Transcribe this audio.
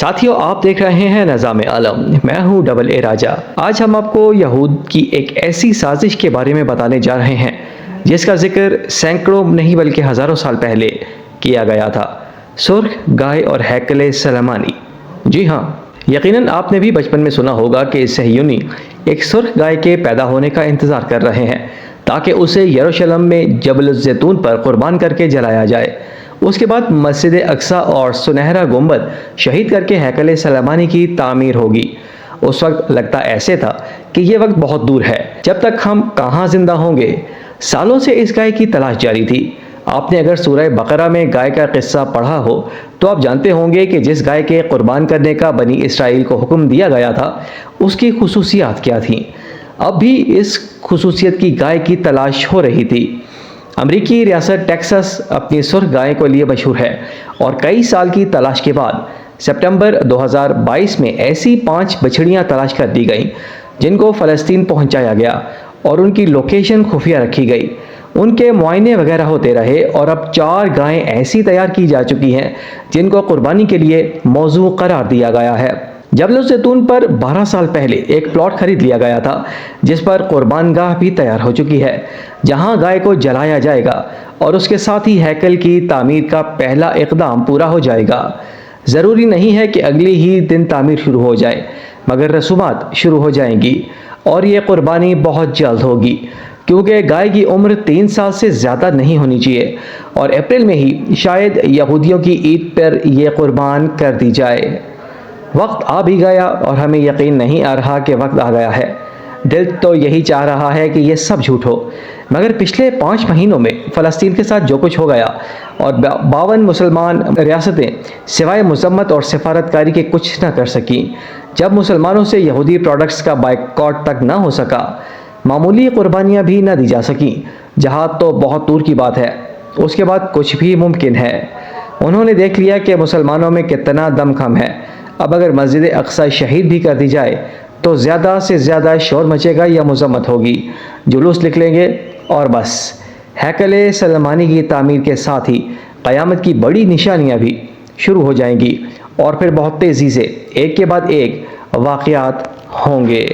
ساتھیوں، آپ دیکھ رہے ہیں نظام عالم، میں ہوں ڈبل اے راجہ۔ آج ہم آپ کو یہود کی ایک ایسی سازش کے بارے میں بتانے جا رہے ہیں جس کا ذکر سینکڑوں نہیں بلکہ ہزاروں سال پہلے کیا گیا تھا۔ سرخ گائے اور ہیکل سلیمانی۔ جی ہاں، یقیناً آپ نے بھی بچپن میں سنا ہوگا کہ صہیونی ایک سرخ گائے کے پیدا ہونے کا انتظار کر رہے ہیں تاکہ اسے یروشلم میں جبل الزیتون پر قربان کر کے جلایا جائے۔ اس کے بعد مسجد اقصیٰ اور سنہرا گنبد شہید کر کے ہیکل سلیمانی کی تعمیر ہوگی۔ اس وقت لگتا ایسے تھا کہ یہ وقت بہت دور ہے، جب تک ہم کہاں زندہ ہوں گے۔ سالوں سے اس گائے کی تلاش جاری تھی۔ آپ نے اگر سورہ بقرہ میں گائے کا قصہ پڑھا ہو تو آپ جانتے ہوں گے کہ جس گائے کے قربان کرنے کا بنی اسرائیل کو حکم دیا گیا تھا اس کی خصوصیات کیا تھیں۔ اب بھی اس خصوصیت کی گائے کی تلاش ہو رہی تھی۔ امریکی ریاست ٹیکساس اپنی سرخ گائے کے لیے مشہور ہے، اور کئی سال کی تلاش کے بعد سپٹمبر 2022 میں ایسی 5 بچھڑیاں تلاش کر دی گئیں جن کو فلسطین پہنچایا گیا اور ان کی لوکیشن خفیہ رکھی گئی۔ ان کے معائنے وغیرہ ہوتے رہے اور اب 4 گائیں ایسی تیار کی جا چکی ہیں جن کو قربانی کے لیے موزوں قرار دیا گیا ہے۔ جبل الزیتون پر 12 سال پہلے ایک پلاٹ خرید لیا گیا تھا جس پر قربان گاہ بھی تیار ہو چکی ہے، جہاں گائے کو جلایا جائے گا اور اس کے ساتھ ہی ہیکل کی تعمیر کا پہلا اقدام پورا ہو جائے گا۔ ضروری نہیں ہے کہ اگلی ہی دن تعمیر شروع ہو جائے، مگر رسومات شروع ہو جائیں گی اور یہ قربانی بہت جلد ہوگی، کیونکہ گائے کی عمر 3 سال سے زیادہ نہیں ہونی چاہیے، اور اپریل میں ہی شاید یہودیوں کی عید پر یہ قربان کر دی جائے۔ وقت آ بھی گیا اور ہمیں یقین نہیں آ رہا کہ وقت آ گیا ہے۔ دل تو یہی چاہ رہا ہے کہ یہ سب جھوٹ ہو، مگر پچھلے 5 مہینوں میں فلسطین کے ساتھ جو کچھ ہو گیا اور 52 مسلمان ریاستیں سوائے مذمت اور سفارتکاری کے کچھ نہ کر سکیں، جب مسلمانوں سے یہودی پروڈکٹس کا بائیکاٹ تک نہ ہو سکا، معمولی قربانیاں بھی نہ دی جا سکیں، جہاد تو بہت دور کی بات ہے، اس کے بعد کچھ بھی ممکن ہے۔ انہوں نے دیکھ لیا کہ مسلمانوں میں کتنا دم خم ہے۔ اب اگر مسجد اقصیٰ شہید بھی کر دی جائے تو زیادہ سے زیادہ شور مچے گا یا مذمت ہوگی، جلوس نکلیں گے اور بس۔ ہیکل سلیمانی کی تعمیر کے ساتھ ہی قیامت کی بڑی نشانیاں بھی شروع ہو جائیں گی، اور پھر بہت تیزی سے ایک کے بعد ایک واقعات ہوں گے۔